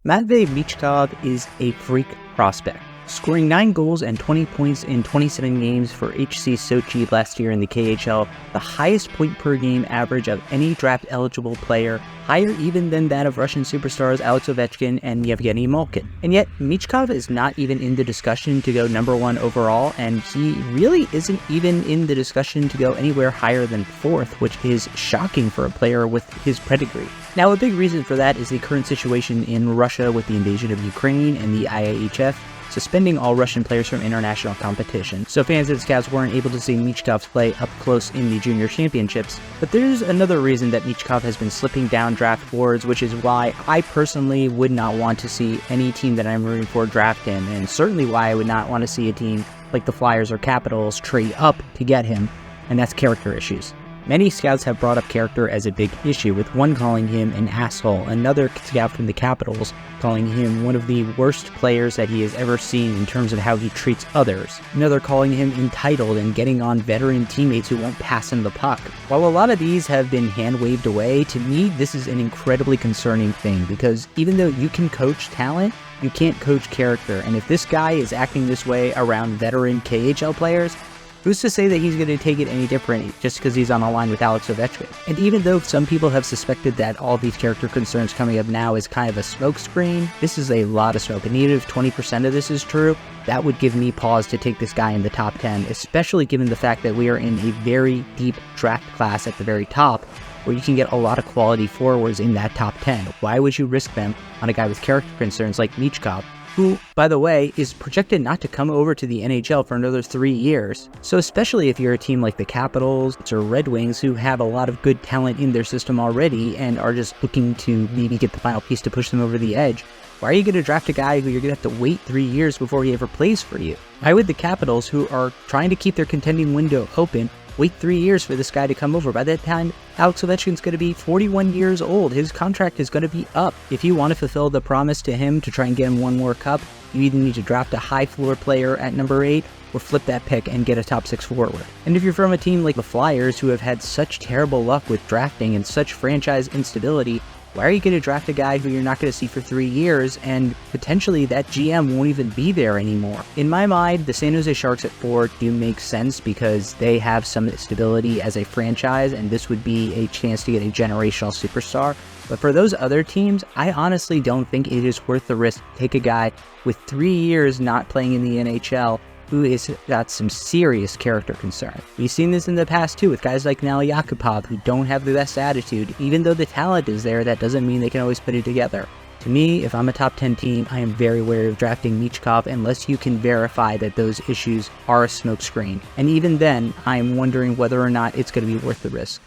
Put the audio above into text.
Matvei Michkov is a freak prospect, scoring 9 goals and 20 points in 27 games for HC Sochi last year in the KHL, the highest point-per-game average of any draft-eligible player, higher even than that of Russian superstars Alex Ovechkin and Yevgeny Malkin. And yet, Michkov is not even in the discussion to go number 1 overall, and he really isn't even in the discussion to go anywhere higher than 4th, which is shocking for a player with his pedigree. Now, a big reason for that is the current situation in Russia with the invasion of Ukraine and the IIHF suspending all Russian players from international competition, so fans and scouts weren't able to see Michkov's play up close in the junior championships. But there's another reason that Michkov has been slipping down draft boards, which is why I personally would not want to see any team that I'm rooting for draft him, and certainly why I would not want to see a team like the Flyers or Capitals trade up to get him, and that's character issues. Many scouts have brought up character as a big issue, with one calling him an asshole, another scout from the Capitals calling him one of the worst players that he has ever seen in terms of how he treats others, another calling him entitled and getting on veteran teammates who won't pass him the puck. While a lot of these have been hand-waved away, to me this is an incredibly concerning thing, because even though you can coach talent, you can't coach character, and if this guy is acting this way around veteran KHL players, who's to say that he's going to take it any different just because he's on a line with Alex Ovechkin? And even though some people have suspected that all these character concerns coming up now is kind of a smokescreen, this is a lot of smoke. And even if 20% of this is true, that would give me pause to take this guy in the top 10, especially given the fact that we are in a very deep draft class at the very top, where you can get a lot of quality forwards in that top 10. Why would you risk them on a guy with character concerns like Michkov, who, by the way, is projected not to come over to the NHL for another 3 years. So especially if you're a team like the Capitals or Red Wings, who have a lot of good talent in their system already and are just looking to maybe get the final piece to push them over the edge, why are you going to draft a guy who you're going to have to wait 3 years before he ever plays for you? Why would the Capitals, who are trying to keep their contending window open, wait 3 years for this guy to come over? By that time, Alex Ovechkin's going to be 41 years old. His contract is going to be up. If you want to fulfill the promise to him to try and get him one more cup, you either need to draft a high floor player at number 8 or flip that pick and get a top 6 forward. And if you're from a team like the Flyers, who have had such terrible luck with drafting and such franchise instability, why are you going to draft a guy who you're not going to see for 3 years, and potentially that GM won't even be there anymore? In my mind, the San Jose Sharks at 4 do make sense because they have some stability as a franchise, and this would be a chance to get a generational superstar. But for those other teams, I honestly don't think it is worth the risk to take a guy with 3 years not playing in the NHL who has got some serious character concern. We've seen this in the past too with guys like Nail Yakupov, who don't have the best attitude. Even though the talent is there, that doesn't mean they can always put it together. To me, if I'm a top 10 team, I am very wary of drafting Michkov unless you can verify that those issues are a smokescreen. And even then, I'm wondering whether or not it's going to be worth the risk.